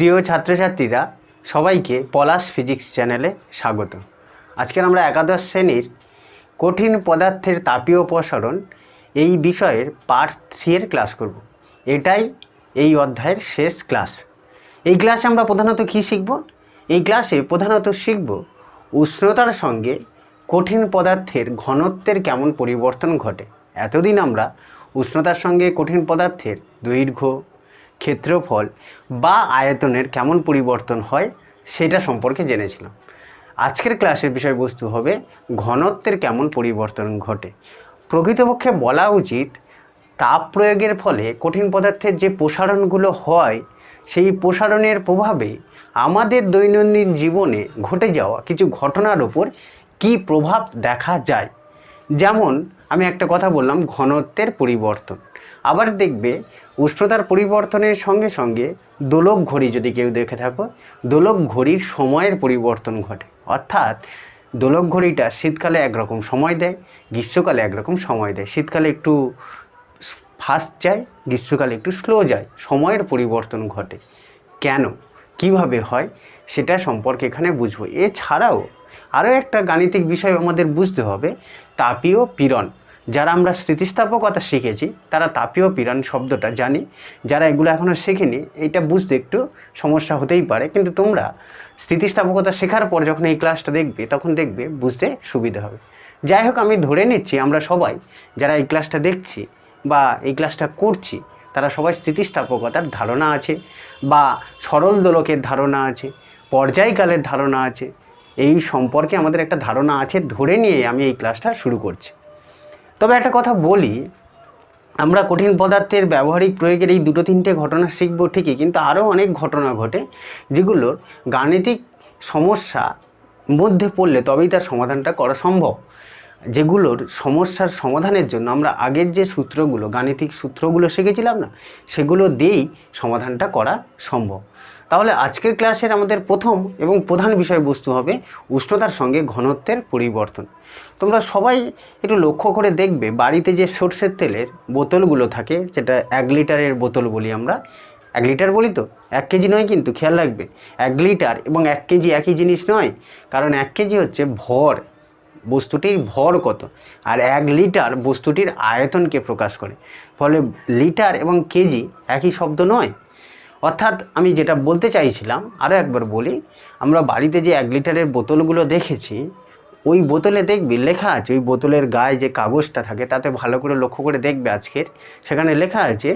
প্রিয় ছাত্রছাত্রীরা সবাইকে পলাশ ফিজিক্স চ্যানেলে স্বাগত। আজকের আমরা একাদশ শ্রেণীর কঠিন পদার্থের তাপীয় অপসারণ এই বিষয়ের পার্ট 3 এর ক্লাস করব। এটাই এই অধ্যায়ের শেষ ক্লাস। এই ক্লাসে আমরা প্রধানত কী শিখব? এই ক্লাসে প্রধানত শিখব উষ্ণতার সঙ্গে কঠিন পদার্থের ঘনত্বের কেমন পরিবর্তন ঘটে। এতদিন আমরা উষ্ণতার সঙ্গে কঠিন পদার্থের দৈর্ঘ্য, ক্ষেত্রফল বা আয়তনের কেমন পরিবর্তন হয় সেটা সম্পর্কে জেনেছিলাম। আজকের ক্লাসের বিষয়বস্তু হবে ঘনত্বের কেমন পরিবর্তন ঘটে। প্রকৃতপক্ষে বলা উচিত তাপ প্রয়োগের ফলে কঠিন পদার্থের যে প্রসারণগুলো হয় সেই প্রসারণের প্রভাবে আমাদের দৈনন্দিন জীবনে ঘটে যাওয়া কিছু ঘটনার ওপর কী প্রভাব দেখা যায়। যেমন আমি একটা কথা বললাম, ঘনত্বের পরিবর্তন। আবার দেখবে উষ্ণতার পরিবর্তনের সঙ্গে সঙ্গে দোলক ঘড়ি যদি কেউ দেখে থাকো, দোলক ঘড়ির সময়ের পরিবর্তন ঘটে। অর্থাৎ দোলক ঘড়িটা শীতকালে একরকম সময় দেয়, গ্রীষ্মকালে একরকম সময় দেয়। শীতকালে একটু ফাস্ট যায়, গ্রীষ্মকালে একটু স্লো যায়, সময়ের পরিবর্তন ঘটে। কেন, কিভাবে হয় সেটা সম্পর্কে এখানে বুঝবো। এছাড়াও আরও একটা গাণিতিক বিষয় আমাদের বুঝতে হবে, তাপীয় পীড়ন। যারা আমরা স্থিতিস্থাপকতা শিখেছি তারা তাপীয় পীড়ন শব্দটা জানি। যারা এগুলো এখনও শেখেনি এটা বুঝতে একটু সমস্যা হতেই পারে, কিন্তু তোমরা স্থিতিস্থাপকতা শেখার পর যখন এই ক্লাসটা দেখবে তখন দেখবে বুঝতে সুবিধা হবে। যাই হোক, আমি ধরে নিচ্ছি আমরা সবাই যারা এই ক্লাসটা দেখছি বা এই ক্লাসটা করছি তারা সবাই স্থিতিস্থাপকতার ধারণা আছে বা সরল দোলকের ধারণা আছে, পর্যায়কালের ধারণা আছে। এই সম্পর্কে আমাদের একটা ধারণা আছে ধরে নিয়ে আমি এই ক্লাসটা শুরু করছি। তবে একটা কথা বলি, আমরা কঠিন পদার্থের ব্যবহারিক প্রয়োগের এই দুটো তিনটে ঘটনা শিখব ঠিকই, কিন্তু আরও অনেক ঘটনা ঘটে যেগুলোর গাণিতিক সমস্যা মধ্যে পড়লে তবেই তার সমাধানটা করা সম্ভব। যেগুলোর সমস্যার সমাধানের জন্য আমরা আগের যে সূত্রগুলো, গাণিতিক সূত্রগুলো শিখেছিলাম না, সেগুলো দিয়েই সমাধানটা করা সম্ভব। তাহলে আজকের ক্লাসের আমাদের প্রথম এবং প্রধান বিষয়বস্তু হবে উষ্ণতার সঙ্গে ঘনত্বের পরিবর্তন। তোমরা সবাই একটু লক্ষ্য করে দেখবে বাড়িতে যে সরষের তেলের বোতলগুলো থাকে, যেটা 1 লিটারের বোতল বলি আমরা, 1 লিটার বলি তো, 1 কেজি নয়, কিন্তু খেয়াল রাখবে 1 লিটার এবং 1 কেজি একই জিনিস নয়। কারণ 1 কেজি হচ্ছে ভর, বস্তুটির ভর কত, আর 1 লিটার বস্তুটির আয়তনকে প্রকাশ করে। ফলে লিটার এবং কেজি একই শব্দ নয়। অর্থাৎ আমি যেটা বলতে চাইছিলাম আরও একবার বলি, আমরা বাড়িতে যে 1 লিটারের বোতলগুলো দেখেছি, ওই বোতলে দেখবি লেখা আছে, ওই বোতলের গায়ে যে কাগজটা থাকে তাতে ভালো করে লক্ষ্য করে দেখবে আজকের, সেখানে লেখা আছে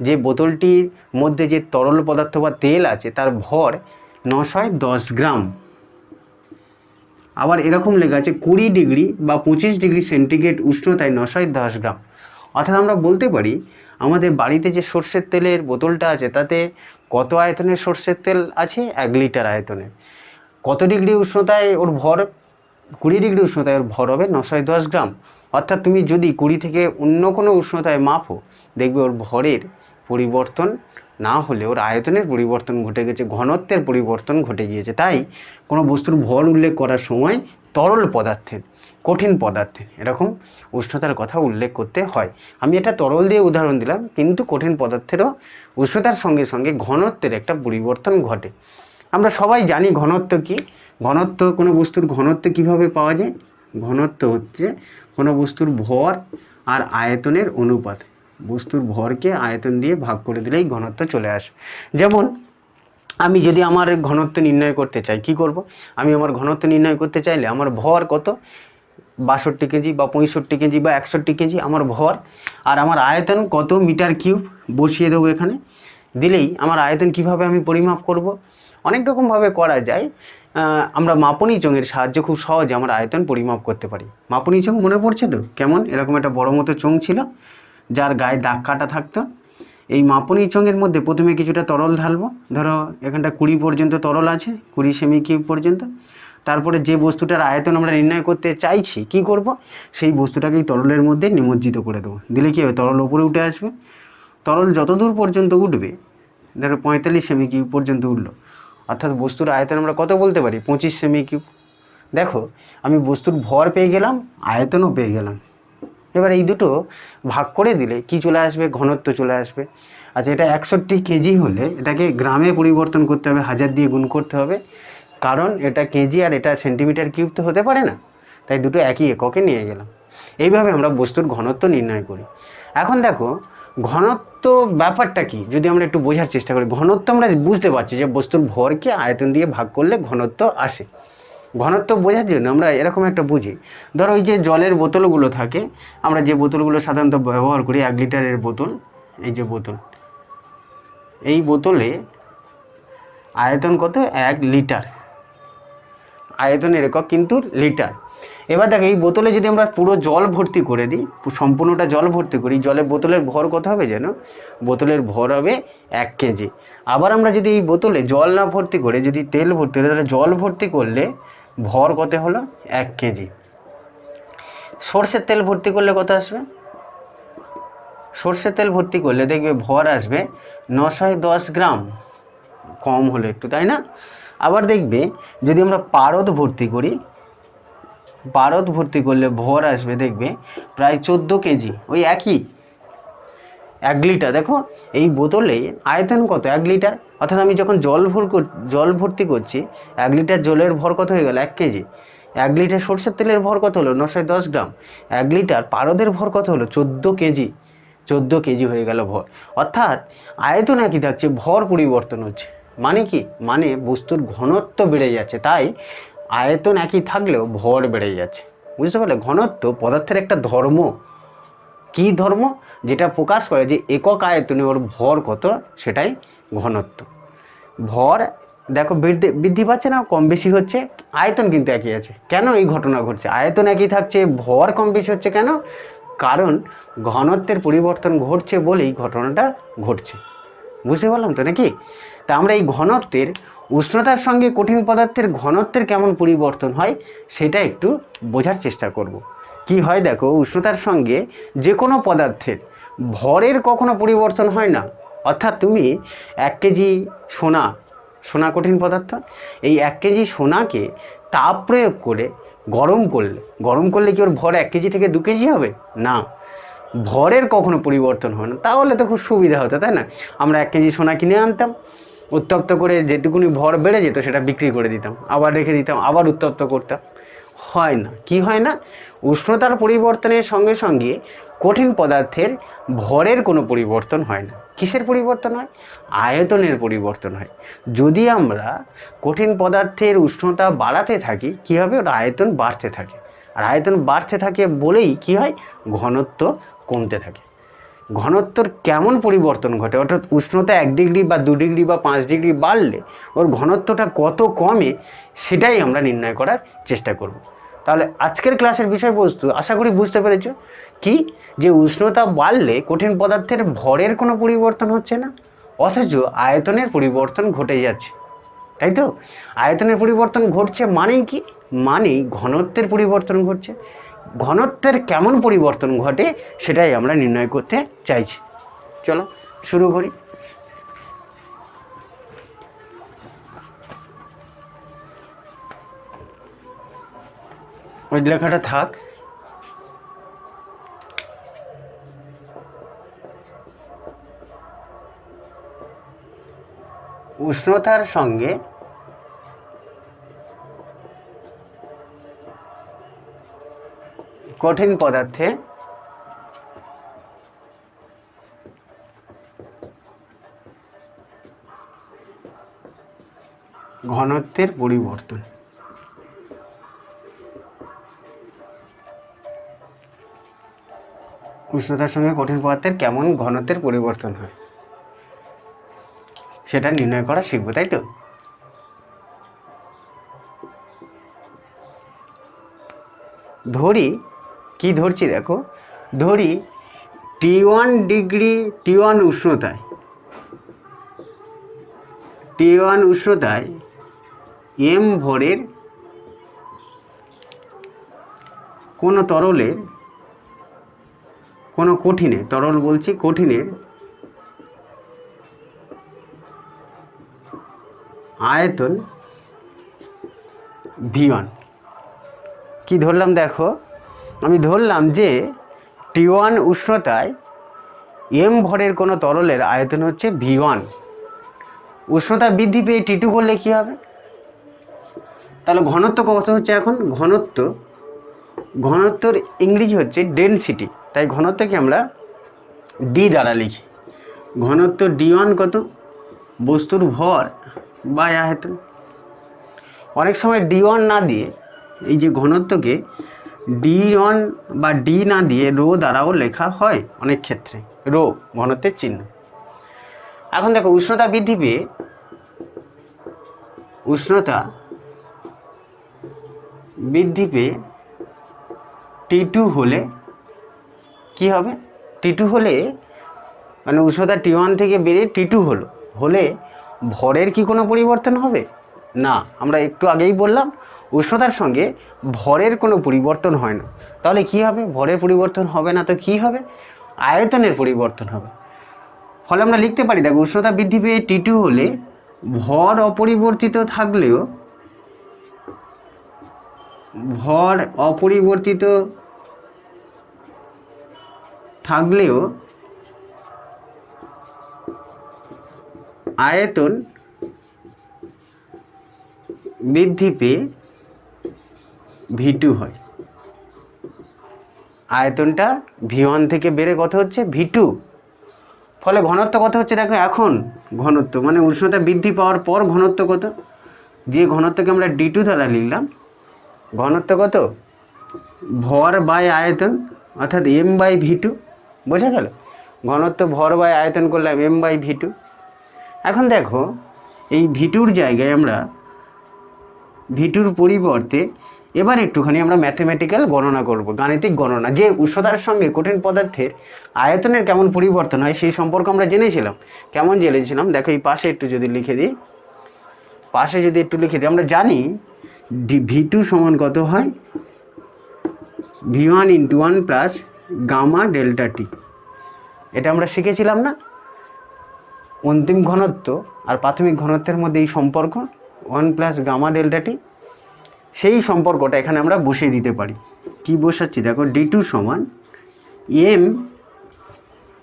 যে বোতলটির মধ্যে যে তরল পদার্থ বা তেল আছে তার ভর 910 গ্রাম। আবার এরকম লেখা আছে 20 ডিগ্রি বা 25 ডিগ্রি সেন্টিগ্রেড উষ্ণতায় 910 গ্রাম। অর্থাৎ আমরা বলতে পারি আমাদের বাড়িতে যে সরষের তেলের বোতলটা আছে তাতে কত আয়তনের সরষের তেল আছে? 1 লিটার আয়তনের। কত ডিগ্রি উষ্ণতায় ওর ভর? 20 ডিগ্রি উষ্ণতায় ওর ভর হবে 910 গ্রাম। অর্থাৎ তুমি যদি 20 থেকে অন্য কোনো উষ্ণতায় মাপো, দেখবে ওর ভরের পরিবর্তন না হলে ওর আয়তনের পরিবর্তন ঘটে গেছে, ঘনত্বের পরিবর্তন ঘটে গিয়েছে। তাই কোনো বস্তুর ভর উল্লেখ করার সময় তরল পদার্থের, কঠিন পদার্থের এরকম উষ্ণতার কথা উল্লেখ করতে হয়। আমি এটা তরল দিয়ে উদাহরণ দিলাম, কিন্তু কঠিন পদার্থেরও উষ্ণতার সঙ্গে সঙ্গে ঘনত্বের একটা পরিবর্তন ঘটে। আমরা সবাই জানি ঘনত্ব কি। ঘনত্ব, কোনো বস্তুর ঘনত্ব কিভাবে পাওয়া যায়? ঘনত্ব হচ্ছে কোনো বস্তুর ভর আর আয়তনের অনুপাত। বস্তুর ভরকে আয়তন দিয়ে ভাগ করে দিলেই ঘনত্ব চলে আসে। যেমন আমি যদি আমার ঘনত্ব নির্ণয় করতে চাই, কি করব? আমি আমার ঘনত্ব নির্ণয় করতে চাইলে আমার ভর কত, 62 কেজি বা 65 কেজি বা 61 কেজি আমার ভর, আর আমার আয়তন কত মিটার কিউব বসিয়ে দেবো এখানে। দিলেই আমার আয়তন কিভাবে আমি পরিমাপ করব? অনেক রকমভাবে করা যায়। আমরা মাপনী চোঙের সাহায্যে খুব সহজে আমার আয়তন পরিমাপ করতে পারি। মাপনী চোঙ মনে পড়ছে তো কেমন? এরকম একটা বড় মতো চোঙ ছিল যার গায়ে দাগ কাটা থাকতো। এই মাপনী চোঙের মধ্যে প্রথমে কিছুটা তরল ঢালবো। ধরো এখানটা 20 পর্যন্ত তরল আছে, 20 সেমি কিউব পর্যন্ত। তারপরে যে বস্তুটার আয়তন আমরা নির্ণয় করতে চাইছি, কি করব? সেই বস্তুটাকে এই তরলের মধ্যে নিমজ্জিত করে দেবো। দিলে কী হবে? তরল ওপরে উঠে আসবে। তরল যত দূর পর্যন্ত উঠবে, ধরো 45 সেমি কিউব পর্যন্ত উঠলো, অর্থাৎ বস্তুর আয়তন আমরা কত বলতে পারি? 25 সেমি কিউব। দেখো আমি বস্তুর ভর পেয়ে গেলাম, আয়তনও পেয়ে গেলাম। এবার এই দুটো ভাগ করে দিলে কি চলে আসবে? ঘনত্ব চলে আসবে। আচ্ছা, এটা 61 কেজি হলে এটাকে গ্রামে পরিবর্তন করতে হবে, 1000 দিয়ে গুণ করতে হবে, কারণ এটা কেজি আর এটা সেন্টিমিটার কিউব তো হতে পারে না, তাই দুটো একই এককে নিয়ে গেলাম। এইভাবে আমরা বস্তুর ঘনত্ব নির্ণয় করি। এখন দেখো ঘনত্ব ব্যাপারটা কি, যদি আমরা একটু বোঝার চেষ্টা করি। ঘনত্ব আমরা বুঝতে পারছি যে বস্তুর ভরকে আয়তন দিয়ে ভাগ করলে ঘনত্ব আসে। ঘনত্ব বোঝার জন্য আমরা এরকম একটা বুঝি, ধরো ওই যে জলের বোতলগুলো থাকে, আমরা যে বোতলগুলো সাধারণত ব্যবহার করি, 1 লিটারের বোতল, এই যে বোতল, এই বোতলে আয়তন কত, 1 লিটার, আয়তনের একক কিন্তু লিটার। এবার দেখো এই বোতলে যদি আমরা পুরো জল ভর্তি করে দিই, সম্পূর্ণটা জল ভর্তি করি, জলের বোতলের ভর কত হবে যেন, বোতলের ভর হবে 1 কেজি। আবার আমরা যদি এই বোতলে জল না ভর্তি করে যদি তেল ভর্তি করি, তাহলে জল ভর্তি করলে ভর কত হলো, 1 কেজি। সর্ষের তেল ভর্তি করলে কত আসবে, সর্ষের তেল ভর্তি করলে দেখবে ভর আসবে 910 গ্রাম, কম হলে একটু, তাই না? আবার দেখবে যদি আমরা পারদ ভর্তি করি, পারদ ভর্তি করলে ভর আসবে দেখবে প্রায় 14 কেজি, ওই একই 1 লিটার। দেখো এই বোতলে আয়তন কত, 1 লিটার, অর্থাৎ আমি যখন জল ভর্তি করছি, 1 লিটার জলের ভর কত হয়ে গেল, 1 কেজি। 1 লিটার সর্ষের তেলের ভর কত হলো, 910 গ্রাম। 1 লিটার পারদের ভর কত হলো, 14 কেজি। 14 কেজি হয়ে গেল ভর। অর্থাৎ আয়তন একই থাকছে, ভর পরিবর্তন হচ্ছে। মানে কি, মানে বস্তুর ঘনত্ব বেড়ে যাচ্ছে, তাই আয়তন একই থাকলেও ভর বেড়ে যাচ্ছে। বুঝতে পারলে? ঘনত্ব পদার্থের একটা ধর্ম। কি ধর্ম? যেটা প্রকাশ করে যে একক আয়তনে ওর ভর কত, সেটাই ঘনত্ব। ভর দেখো বৃদ্ধি পাচ্ছে না, কম বেশি হচ্ছে, আয়তন কিন্তু একই আছে। কেন এই ঘটনা ঘটছে? আয়তন একই থাকছে, ভর কম বেশি হচ্ছে কেন? কারণ ঘনত্বের পরিবর্তন ঘটছে বলেই ঘটনাটা ঘটছে। বুঝতে পারলাম তো নাকি? তা আমরা এই ঘনত্বের, উষ্ণতার সঙ্গে কঠিন পদার্থের ঘনত্বের কেমন পরিবর্তন হয় সেটা একটু বোঝার চেষ্টা করব। কি হয় দেখো, উষ্ণতার সঙ্গে যে কোনো পদার্থের ভরের কখনো পরিবর্তন হয় না। অর্থাৎ তুমি 1 কেজি সোনা কঠিন পদার্থ, এই 1 কেজি সোনাকে তাপ প্রয়োগ করে গরম করলে কি ওর ভর 1 কেজি থেকে 2 কেজি হবে না, ভরের কখনো পরিবর্তন হয় না। তাহলে তো খুব সুবিধা হতো, তাই না? আমরা 1 কেজি সোনা কিনে আনতাম, উত্তপ্ত করে যেটুকুনি ভর বেড়ে যেত সেটা বিক্রি করে দিতাম, আবার রেখে দিতাম, আবার উত্তপ্ত করতাম। হয় না। কি হয় না? উষ্ণতার পরিবর্তনের সঙ্গে সঙ্গে কঠিন পদার্থের ভরের কোনো পরিবর্তন হয় না। কিসের পরিবর্তন হয়? আয়তনের পরিবর্তন হয়। যদি আমরা কঠিন পদার্থের উষ্ণতা বাড়াতে থাকি, কী হবে? ওটা আয়তন বাড়তে থাকে, আর আয়তন বাড়তে থাকে বলেই কি হয়? ঘনত্ব কমতে থাকে। ঘনত্বর কেমন পরিবর্তন ঘটে, অর্থাৎ উষ্ণতা 1 ডিগ্রি বা 2 ডিগ্রি বা 5 ডিগ্রি বাড়লে ওর ঘনত্বটা কত কমে, সেটাই আমরা নির্ণয় করার চেষ্টা করব। তাহলে আজকের ক্লাসের বিষয়বস্তু আশা করি বুঝতে পেরেছ। কি? যে উষ্ণতা বাড়লে কঠিন পদার্থের ভরের কোনো পরিবর্তন হচ্ছে না, অথচ আয়তনের পরিবর্তন ঘটে যাচ্ছে, তাই তো? আয়তনের পরিবর্তন ঘটছে মানেই কি? মানেই ঘনত্বের পরিবর্তন ঘটছে। ঘনত্বের কেমন পরিবর্তন ঘটে সেটাই আমরা নির্ণয় করতে চাইছি। চলো শুরু করি। ওই লেখাটা থাক। উষ্ণতার সঙ্গে কঠিন পদার্থে ঘনত্বের পরিবর্তন। উষ্ণতার সঙ্গে কঠিন পদার্থের কেমন ঘনত্বের পরিবর্তন হয় সেটা নির্ণয় করা শিখবো, তাই তো? ধরি, কি ধরছি দেখো, ধরি T1 ডিগ্রি, T1 উষ্ণতায় m ভরের কোনো তরলের, কোনো কঠিনের, তরল বলছি, কঠিনের আয়তন V1। কি ধরলাম দেখো, আমি ধরলাম যে T1 উষ্ণতায় এম ভরের কোনো তরলের আয়তন হচ্ছে V1। উষ্ণতা বৃদ্ধি পেয়ে T2 করলে কী হবে? তাহলে ঘনত্ব কত হচ্ছে এখন? ঘনত্বর ইংরেজি হচ্ছে ডেনসিটি, তাই ঘনত্বকে আমরা ডি দ্বারা লিখি। ঘনত্ব D1 কত? বস্তুর ভর বা আয়তন। অনেক সময় D1 না দিয়ে এই যে ঘনত্বকে D1 বা ডি না দিয়ে রো দ্বারাও লেখা হয় অনেক ক্ষেত্রে, রো ঘনত্বের চিহ্ন। এখন দেখো উষ্ণতা বৃদ্ধি পেয়ে T2 হলে কি হবে? T2 হলে মানে উষ্ণতা T1 থেকে বেড়ে T2 হলে ভরের কি কোনো পরিবর্তন হবে না? আমরা একটু আগেই বললাম উষ্ণতার সঙ্গে ভরের কোনো পরিবর্তন হয় না। তাহলে কি হবে? ভরের পরিবর্তন হবে না তো কি হবে? আয়তনের পরিবর্তন হবে। ফলে আমরা লিখতে পারি, দেখো উষ্ণতা বৃদ্ধি পেয়ে T2 হলে ভর অপরিবর্তিত থাকলেও আয়তন বৃদ্ধি পেয়ে V2 হয়। আয়তনটা V1 থেকে বেড়ে কত হচ্ছে? V2। ফলে ঘনত্ব কত হচ্ছে? দেখো এখন ঘনত্ব মানে উষ্ণতা বৃদ্ধি পাওয়ার পর ঘনত্ব কত? যে ঘনত্বকে আমরা D2 দ্বারা লিখলাম, ঘনত্ব কত? ভর বাই আয়তন, অর্থাৎ M/V2। বোঝা গেল? ঘনত্ব ভর বাই আয়তন করলাম M/V2। এখন দেখো এই V2-র জায়গায় আমরা V2-র পরিবর্তে এবার একটুখানি আমরা ম্যাথমেটিক্যাল গণনা করব, গাণিতিক গণনা, যে উষ্ণতার সঙ্গে কঠিন পদার্থের আয়তনের কেমন পরিবর্তন হয় সেই সম্পর্ক আমরা জেনেছিলাম। কেমন জেনেছিলাম দেখো, এই পাশে একটু যদি লিখে দিই, আমরা জানি V2 সমান কত হয়? V1 × 1 প্লাস গামা ডেল্টা টি। এটা আমরা শিখেছিলাম না? অন্তিম ঘনত্ব আর প্রাথমিক ঘনত্বের মধ্যে এই সম্পর্ক 1 প্লাস গামা ডেল্টা টি, সেই সম্পর্কটা এখানে আমরা বসিয়ে দিতে পারি। কি বসাচ্ছি দেখো, D2 সমান M,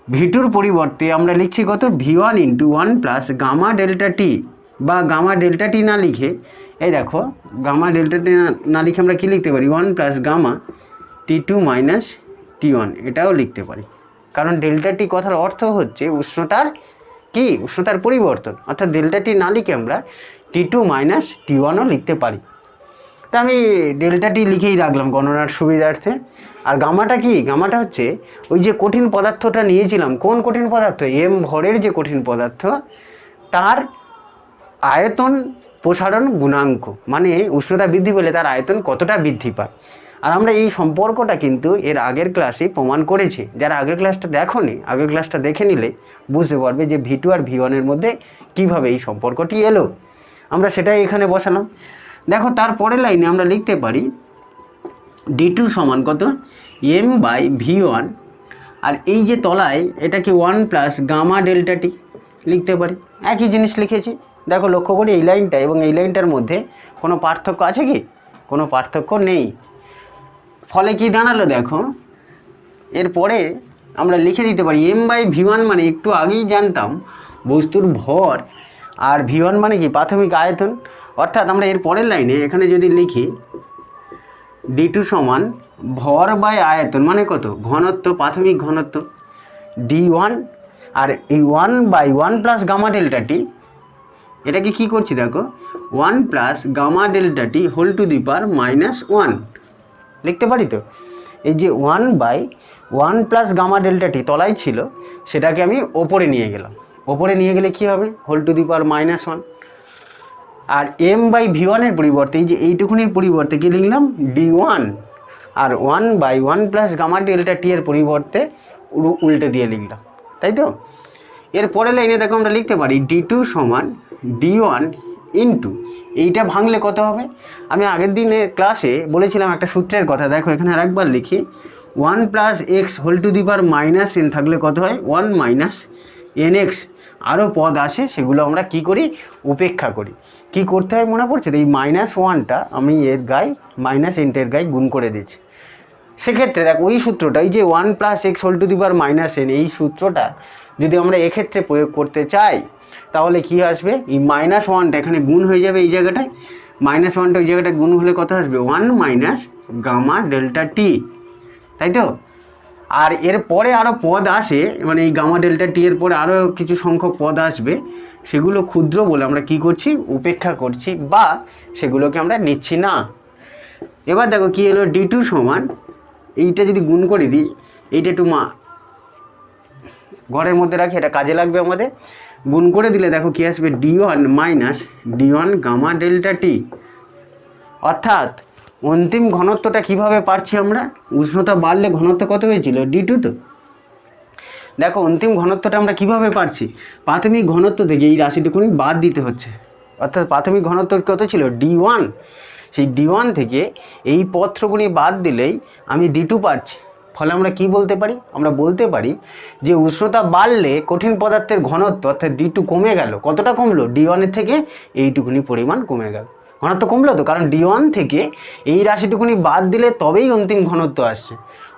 V2-র পরিবর্তে আমরা লিখছি কত? V1 × 1 প্লাস গামা ডেল্টা টি, বা গামা ডেল্টা টি না লিখে এই দেখো গামা ডেল্টা টি না লিখে আমরা কি লিখতে পারি? 1 plus gamma T2 minus T1, এটাও লিখতে পারি। কারণ ডেল্টা টি কথার অর্থ হচ্ছে উষ্ণতার পরিবর্তন, অর্থাৎ ডেল্টা টি না লিখে আমরা T2 মাইনাস T1ও লিখতে পারি। তা আমি ডেল্টা টি লিখেই রাখলাম গণনার সুবিধার্থে। আর গামাটা কি? গামাটা হচ্ছে ওই যে কঠিন পদার্থটা নিয়েছিলাম, কোন কঠিন পদার্থ? M ভরের যে কঠিন পদার্থ, তার আয়তন প্রসারণ গুণাঙ্ক, মানে উষ্ণতা বৃদ্ধি পেলে তার আয়তন কতটা বৃদ্ধি পায়। আর আমরা এই সম্পর্কটা কিন্তু এর আগের ক্লাসে প্রমাণ করেছি। যারা আগের ক্লাসটা দেখোনি, আগের ক্লাসটা দেখে নিলে বুঝতে পারবে যে V2 আর V1-এর মধ্যে কিভাবে এই সম্পর্কটি এলো। আমরা সেটাই এখানে বসালাম। দেখো তারপরের লাইনে আমরা লিখতে পারি D2 সমান কত? M/V1, আর এই যে তলায় এটাকে 1 প্লাস গামা ডেল্টা টি লিখতে পারি। একই জিনিস লিখেছি। দেখো লক্ষ্য করি এই লাইনটা এবং এই লাইনটার মধ্যে কোনো পার্থক্য আছে কি? কোনো পার্থক্য নেই। ফলে কি দাঁড়ালো দেখো, এরপরে আমরা লিখে দিতে পারি M/V1 মানে একটু আগেই জানতাম বস্তুর ভর, আর V1 মানে কি? প্রাথমিক আয়তন। অর্থাৎ আমরা এর পরের লাইনে এখানে যদি লিখি D2 সমান ভর বাই আয়তন মানে কত? ঘনত্ব, প্রাথমিক ঘনত্ব D1, আর এই 1/1 প্লাস গামা ডেল্টা টি, এটাকে কি করছি দেখো 1 plus gamma delta T whole to the power -1 লিখতে পারি। তো এই যে 1/1 প্লাস গামা ডেল্টা টি তলায় ছিল, সেটাকে আমি ওপরে নিয়ে গেলাম। ওপরে নিয়ে গেলে কি হবে? Whole to the power -1। আর M/V1-এর পরিবর্তে এই যে এইটুকুনির পরিবর্তে কি লিখলাম? D1, আর 1/1 প্লাস গামা ডেল্টা টি এর পরিবর্তে উল্টে দিয়ে লিখলাম, তাই তো? এর পরের লাইনে দেখো আমরা লিখতে পারি D2 সমান D1 ইন্টু, এইটা ভাঙলে কত হবে? আমি আগের দিনের ক্লাসে বলেছিলাম একটা সূত্রের কথা। দেখো এখানে আরেকবার লিখি, 1 plus X whole to the power -n থাকলে কত হয়? 1 মাইনাস nx। আরও পদ আসে, সেগুলো আমরা কি করি? উপেক্ষা করি। কি করতে হয় মনে পড়ছে? এই -1টা আমি এর গায়ে -n-টের গায়ে গুণ করে দিচ্ছি। সেক্ষেত্রে দেখ ওই সূত্রটা, এই যে 1 + x whole to the power -n, এই সূত্রটা যদি আমরা এক্ষেত্রে প্রয়োগ করতে চাই তাহলে কি আসবে, এই -1টা এখানে গুণ হয়ে যাবে, এই জায়গাটায় -1টা ওই জায়গাটায় গুণ হলে কত আসবে, 1 - গামা ডেল্টা টি, তাই তো। আর এর পরে আরও পদ আসে, মানে এই গামা ডেল্টা টি এর পরে আরও কিছু সংখ্যক পদ আসবে, সেগুলো ক্ষুদ্র বলে আমরা কি করছি, উপেক্ষা করছি বা সেগুলোকে আমরা নিচ্ছি না। এবার দেখো কি হলো, d2 সমান, এইটা যদি গুণ করে দিই, এইটা একটু ঘরের মধ্যে রাখি, এটা কাজে লাগবে আমাদের। গুণ করে দিলে দেখো কি আসবে, d1 - d1 গামা ডেল্টা টি। অর্থাৎ অন্তিম ঘনত্বটা কিভাবে পাচ্ছি আমরা, উষ্ণতা বাড়লে ঘনত্ব কত হয়েছিল, d2। তো দেখো অন্তিম ঘনত্বটা আমরা কিভাবে পাচ্ছি, প্রাথমিক ঘনত্ব থেকে এই রাশিটুকুনি বাদ দিতে হচ্ছে। অর্থাৎ প্রাথমিক ঘনত্ব কত ছিল, d1, সেই d1 থেকে এই পত্রগুলি বাদ দিলেই আমি d2 পাচ্ছি। ফলে আমরা কি বলতে পারি, আমরা বলতে পারি যে উষ্ণতা বাড়লে কঠিন পদার্থের ঘনত্ব অর্থাৎ d2 কমে গেল। কতটা কমলো, d1 এর থেকে এইটুকুনি পরিমাণ কমে গেল। ঘনত্ব কমলো তো, কারণ d1 থেকে এই রাশিটুকুনি বাদ দিলে তবেই অন্তিম ঘনত্ব আসছে।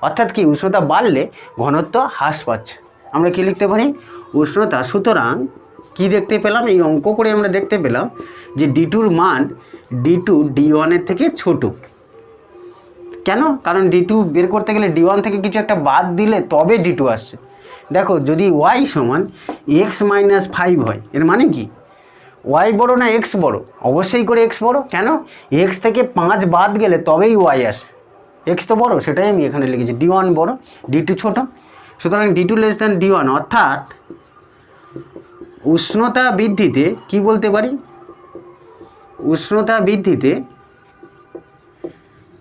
অর্থাৎ কি, উষ্ণতা বাড়লে ঘনত্ব হ্রাস পাচ্ছে। আমরা কি লিখতে পারি, উষ্ণতা, সুতরাং কি দেখতে পেলাম, এই অঙ্ক করে আমরা দেখতে পেলাম যে d2-র মান d2 d1 এর থেকে ছোট। কেন, কারণ d2 বের করতে গেলে d1 থেকে কিছু একটা বাদ দিলে তবে d2 আসছে। দেখো যদি y সমান x - 5 হয়, এর মানে কি, y বড় না x বড়, অবশ্যই করে x বড়। কেন, x থেকে 5 বাদ গেলে তবেই y আসে, x তো বড়, সেটাই আমি এখানে লিখেছি, d1 বড় d2 ছোট। সুতরাং d2 < d1, অর্থাৎ উষ্ণতা বৃদ্ধিতে কি বলতে পারি, উষ্ণতা বৃদ্ধিতে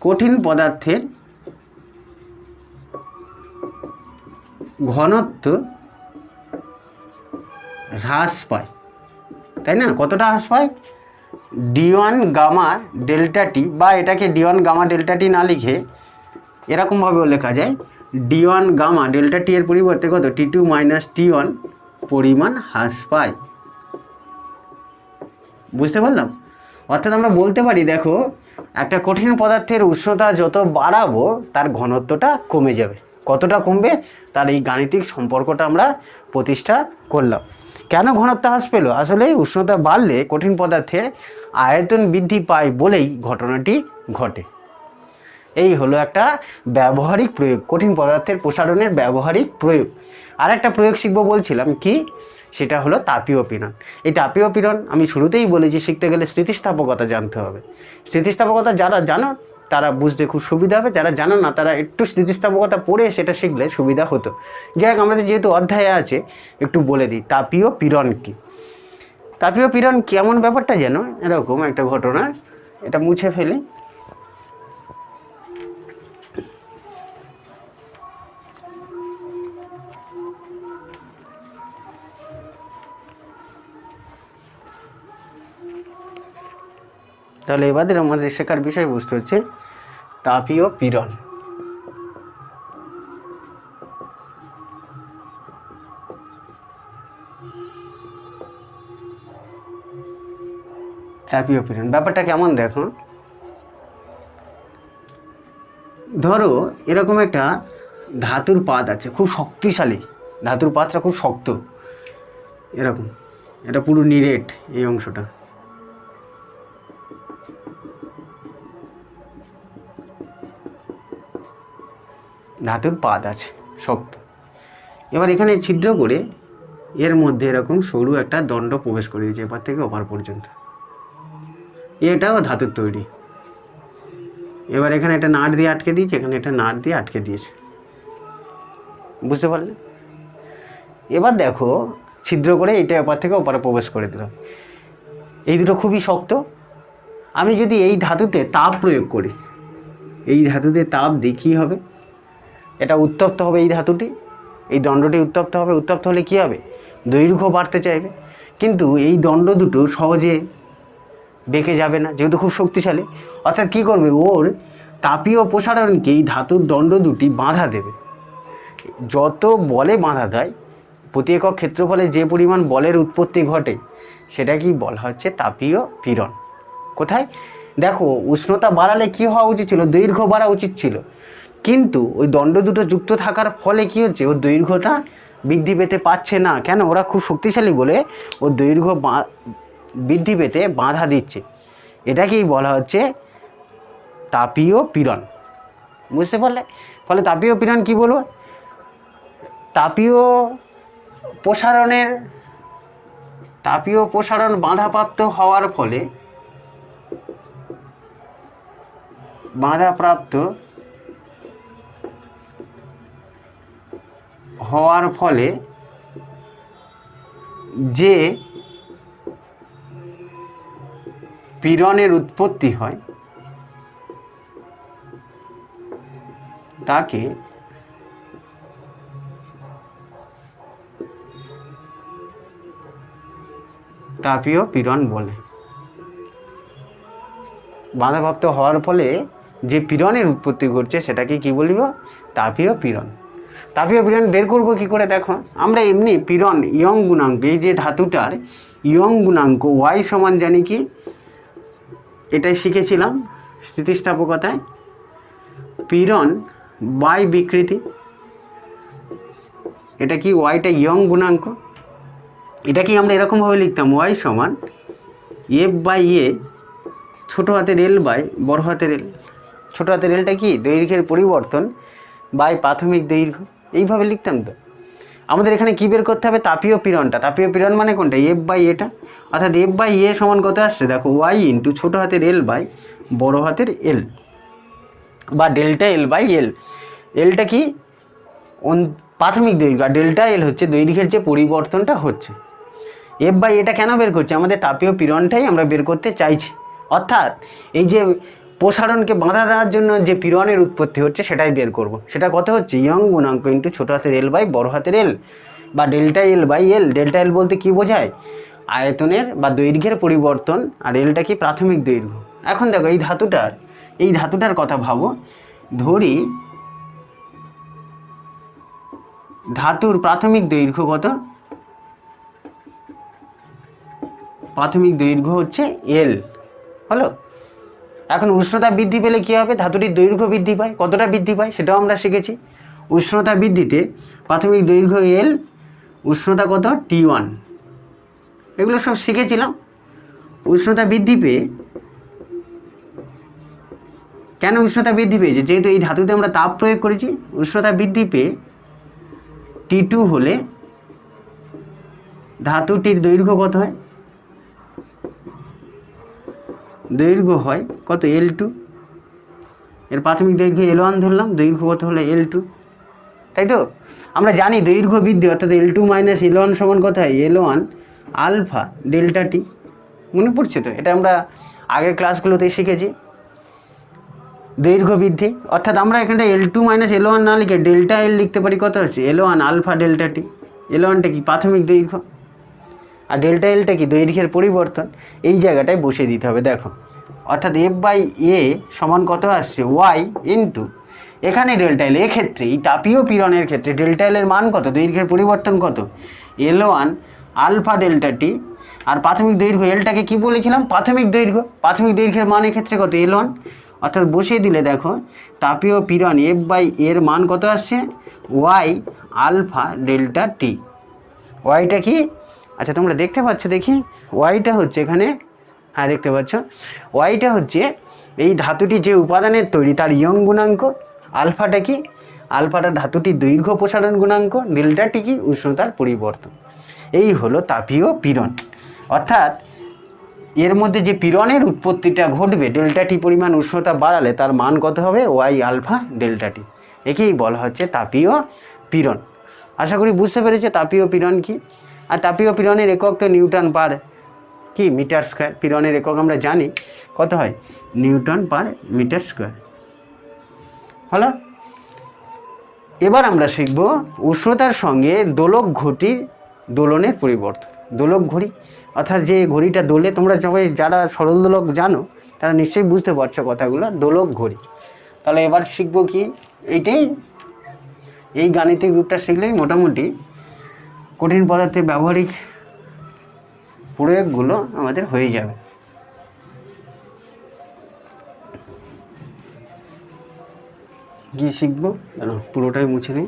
কঠিন পদার্থের ঘনত্ব হ্রাস পায়, তাই না। কতটা হ্রাস পায়, d1 গামা ডেল্টা টি, বা এটাকে d1 গামা ডেল্টা টি না লিখে এরকমভাবেও লেখা যায়, d1 গামা ডেল্টা টি এর পরিবর্তে কত, t2 - t1 পরিমাণ হ্রাস পায়। বুঝতে পারলাম। অর্থাৎ আমরা বলতে পারি, দেখো একটা কঠিন পদার্থের উষ্ণতা যত বাড়াবো তার ঘনত্বটা কমে যাবে। কতটা কমবে, তার এই গাণিতিক সম্পর্কটা আমরা প্রতিষ্ঠা করলাম। কেন ঘনত্ব হ্রাস পেল, আসলে উষ্ণতা বাড়লে কঠিন পদার্থের আয়তন বৃদ্ধি পায় বলেই ঘটনাটি ঘটে। এই হলো একটা ব্যবহারিক প্রয়োগ, কঠিন পদার্থের প্রসারণের ব্যবহারিক প্রয়োগ। আর একটা প্রয়োগ শিখবো বলছিলাম, কি, সেটা হলো তাপীয় পীড়ন। এই তাপীয় পীড়ন আমি শুরুতেই বলেছি, শিখতে গেলে স্থিতিস্থাপকতা জানতে হবে। স্থিতিস্থাপকতা যারা জানো তারা বুঝতে খুব সুবিধা হবে, যারা জানো না তারা একটু স্থিতিস্থাপকতা পড়ে সেটা শিখলে সুবিধা হতো। যাই হোক, আমাদের যেহেতু অধ্যায়ে আছে একটু বলে দিই, তাপীয় পীড়ন কি। তাপীয় পীড়ন কেমন ব্যাপারটা যেন এরকম একটা ঘটনা, এটা মুছে ফেলি। তাহলে এবারে আমাদের শেখার বিষয়বস্তু হচ্ছে তাপীয় পীড়ন। তাপীয় পীড়ন ব্যাপারটা কেমন দেখো, ধরো এরকম একটা ধাতুর পাত আছে, খুব শক্তিশালী, ধাতুর পাতটা খুব শক্ত, এরকম, এটা পুরো নিরেট, এই অংশটা ধাতুর পাত আছে শক্ত। এবার এখানে ছিদ্র করে এর মধ্যে এরকম সরু একটা দণ্ড প্রবেশ করে দিয়েছে, এপার থেকে ওপার পর্যন্ত। এটাও ধাতুর তৈরি। এবার এখানে একটা নাট দিয়ে আটকে দিয়েছে, এখানে একটা নাট দিয়ে আটকে দিয়েছে, বুঝতে পারলে। এবার দেখো ছিদ্র করে এটা এপার থেকে ওপারে প্রবেশ করে দিলাম, এই দুটো খুবই শক্ত। আমি যদি এই ধাতুতে তাপ প্রয়োগ করি, এই ধাতুতে তাপ দিই, কী হবে, এটা উত্তপ্ত হবে, এই ধাতুটি, এই দণ্ডটি উত্তপ্ত হবে। উত্তপ্ত হলে কী হবে, দৈর্ঘ্য বাড়তে চাইবে, কিন্তু এই দণ্ড দুটো সহজে বেঁকে যাবে না, যেহেতু খুব শক্তিশালী। অর্থাৎ কী করবে, ওর তাপীয় প্রসারণকে এই ধাতুর দণ্ড দুটি বাধা দেবে। যত বলে বাধা দেয়, প্রতি একক ক্ষেত্রফলে যে পরিমাণ বলের উৎপত্তি ঘটে সেটা কি বলা হচ্ছে তাপীয় পীড়ন। কোথায়, দেখো উষ্ণতা বাড়ালে কী হওয়া উচিত ছিল, দৈর্ঘ্য বাড়া উচিত ছিল। কিন্তু ওই দণ্ড দুটো যুক্ত থাকার ফলে কি হচ্ছে, ওর দৈর্ঘ্যটা বৃদ্ধি পেতে পারছে না। কেন? ওরা খুব শক্তিশালী বলে ওর দৈর্ঘ্য বৃদ্ধি পেতে বাধা দিচ্ছে। এটাকেই বলা হচ্ছে তাপীয় পীড়ন। বুঝতে পারলে? ফলে তাপীয় পীড়ন কী বলবো, তাপীয় প্রসারণ বাধাপ্রাপ্ত হওয়ার ফলে যে পীড়নের উৎপত্তি হয় তাকে তাপীয় পীড়ন বলে। বাধাপ্রাপ্ত হওয়ার ফলে যে পীড়নের উৎপত্তি ঘটছে সেটাকে কি বলিব, তাপীয় পীড়ন। তাপীয় পীড়ন বের করব কি করে? দেখো, আমরা এমনি পীড়ন ইয়ং গুণাঙ্ক, এই যে ধাতুটার ইয়ং গুণাঙ্ক ওয়াই সমান জানি কি, এটাই শিখেছিলাম স্থিতিস্থাপকতায়, পীড়ন বাই বিকৃতি। এটা কি, ওয়াইটা ইয়ং গুণাঙ্ক, এটা কি আমরা এরকমভাবে লিখতাম, ওয়াই সমান এফ বাই এ ছোটো হাতের এল বাই বড় হাতের এল। ছোটো হাতের এলটা কি, দৈর্ঘ্যের পরিবর্তন বাই প্রাথমিক দৈর্ঘ্য, এইভাবে লিখতাম। তো আমাদের এখানে কী বের করতে হবে, তাপীয় পীড়নটা। তাপীয় পীড়ন মানে কোনটা, এফ বাই এটা, অর্থাৎ এফ বাই এ সমান কত আসছে দেখো, ওয়াই ইন্টু ছোটো হাতের এল বাই বড় হাতের এল, বা ডেল্টা এল বাই এল। এলটা কি প্রাথমিক দৈর্ঘ্য, আর ডেল্টা এল হচ্ছে দৈর্ঘ্যের যে পরিবর্তনটা হচ্ছে। এফ বাই এটা কেন বের করছি, আমাদের তাপীয় পীড়নটাই আমরা বের করতে চাইছি। অর্থাৎ এই যে প্রসারণকে বাধা দেওয়ার জন্য যে পীড়নের উৎপত্তি হচ্ছে সেটাই বের করব। সেটা কত হচ্ছে, ইয়ং গুণাঙ্ক ইন্টু ছোটো হাতের এল বাই বড় হাতের এল, বা delta L by L. Delta L বলতে কি বোঝায়, আয়তনের বা দৈর্ঘ্যের পরিবর্তন, আর এলটা কি প্রাথমিক দৈর্ঘ্য। এখন দেখো এই ধাতুটার কথা ভাবো, ধরি ধাতুর প্রাথমিক দৈর্ঘ্য কত, প্রাথমিক দৈর্ঘ্য হচ্ছে এল, হলো। এখন উষ্ণতা বৃদ্ধি পেলে কী হবে, ধাতুটির দৈর্ঘ্য বৃদ্ধি পায়। কতটা বৃদ্ধি পায় সেটাও আমরা শিখেছি। উষ্ণতা বৃদ্ধিতে প্রাথমিক দৈর্ঘ্য এল, উষ্ণতা কত T1, এগুলো সব শিখেছিলাম। উষ্ণতা বৃদ্ধি পেয়ে, কেন উষ্ণতা বৃদ্ধি পেয়েছে, যেহেতু এই ধাতুতে আমরা তাপ প্রয়োগ করেছি। উষ্ণতা বৃদ্ধি পেয়ে T2 হলে ধাতুটির দৈর্ঘ্য কত হয়, দৈর্ঘ্য হয় কত L2, এর প্রাথমিক দৈর্ঘ্য L1 ধরলাম, দৈর্ঘ্য কত হলো L2, তাই তো? আমরা জানি দৈর্ঘ্য বৃদ্ধি অর্থাৎ L2 মাইনাস L1 সমান কত হয়, L1 আলফা ডেল্টা টি। মনে পড়ছে তো, এটা আমরা আগের ক্লাসগুলোতেই শিখেছি। দৈর্ঘ্য বৃদ্ধি অর্থাৎ আমরা এখানটা L2 মাইনাস L1 না লিখে ডেল্টা এল লিখতে পারি, কত হচ্ছে L1 আলফা ডেল্টা টি। L1টা কি প্রাথমিক দৈর্ঘ্য, আর ডেল্টা এলটা কি দৈর্ঘ্যের পরিবর্তন। এই জায়গাটায় বসিয়ে দিতে হবে। দেখো, অর্থাৎ এফ বাই এ সমান কত আসছে, ওয়াই ইন্টু এখানে ডেল্টা এল। এক্ষেত্রে এই তাপীয় পীড়নের ক্ষেত্রে ডেল্টা এলের মান কত, দৈর্ঘ্যের পরিবর্তন কত, L1 আলফা ডেল্টা টি। আর প্রাথমিক দৈর্ঘ্য এলটাকে কি বলেছিলাম, প্রাথমিক দৈর্ঘ্য। প্রাথমিক দৈর্ঘ্যের মান এক্ষেত্রে কত, L1, অর্থাৎ বসিয়ে দিলে দেখো তাপীয় পীড়ন এফ বাই এর মান কত আসছে, ওয়াই আলফা ডেল্টা টি। ওয়াইটা কি, আচ্ছা তোমরা দেখতে পাচ্ছ, দেখি ওয়াইটা হচ্ছে এখানে, হ্যাঁ দেখতে পাচ্ছ, ওয়াইটা হচ্ছে এই ধাতুটি যে উপাদানের তৈরি তার ইয়ং গুণাঙ্ক। আলফাটা কি, আলফাটা ধাতুটির দৈর্ঘ্য প্রসারণ গুণাঙ্ক। ডেল্টাটি কি, উষ্ণতার পরিবর্তন। এই হলো তাপীয় পীড়ন। অর্থাৎ এর মধ্যে যে পীড়নের উৎপত্তিটা ঘটবে, ডেল্টা টি পরিমাণ উষ্ণতা বাড়ালে তার মান কত হবে, ওয়াই আলফা ডেল্টা টি। একেই বলা হচ্ছে তাপীয় পীড়ন। আশা করি বুঝতে পেরেছে তাপীয় পীড়ন কি। আর তাপীয় পীড়নের একক তো নিউটন পার কি মিটার স্কোয়ার। পীড়নের একক আমরা জানি কত হয়, নিউটন পার মিটার স্কোয়ার, হলো। এবার আমরা শিখব উষ্ণতার সঙ্গে দোলক ঘটির দোলনের পরিবর্তন। দোলক ঘড়ি অর্থাৎ যে ঘড়িটা দোলে, তোমরা সবাই যারা সরল দোলক জানো তারা নিশ্চয়ই বুঝতে পারছো কথাগুলো, দোলক ঘড়ি। তাহলে এবার শিখব কি, এইটাই, এই গাণিতিক রূপটা শিখলেই মোটামুটি কঠিন পদার্থের ব্যবহারিক প্রয়োগগুলো আমাদের হয়ে যাবে। কী শিখবো? পুরোটাই মুছে নিই।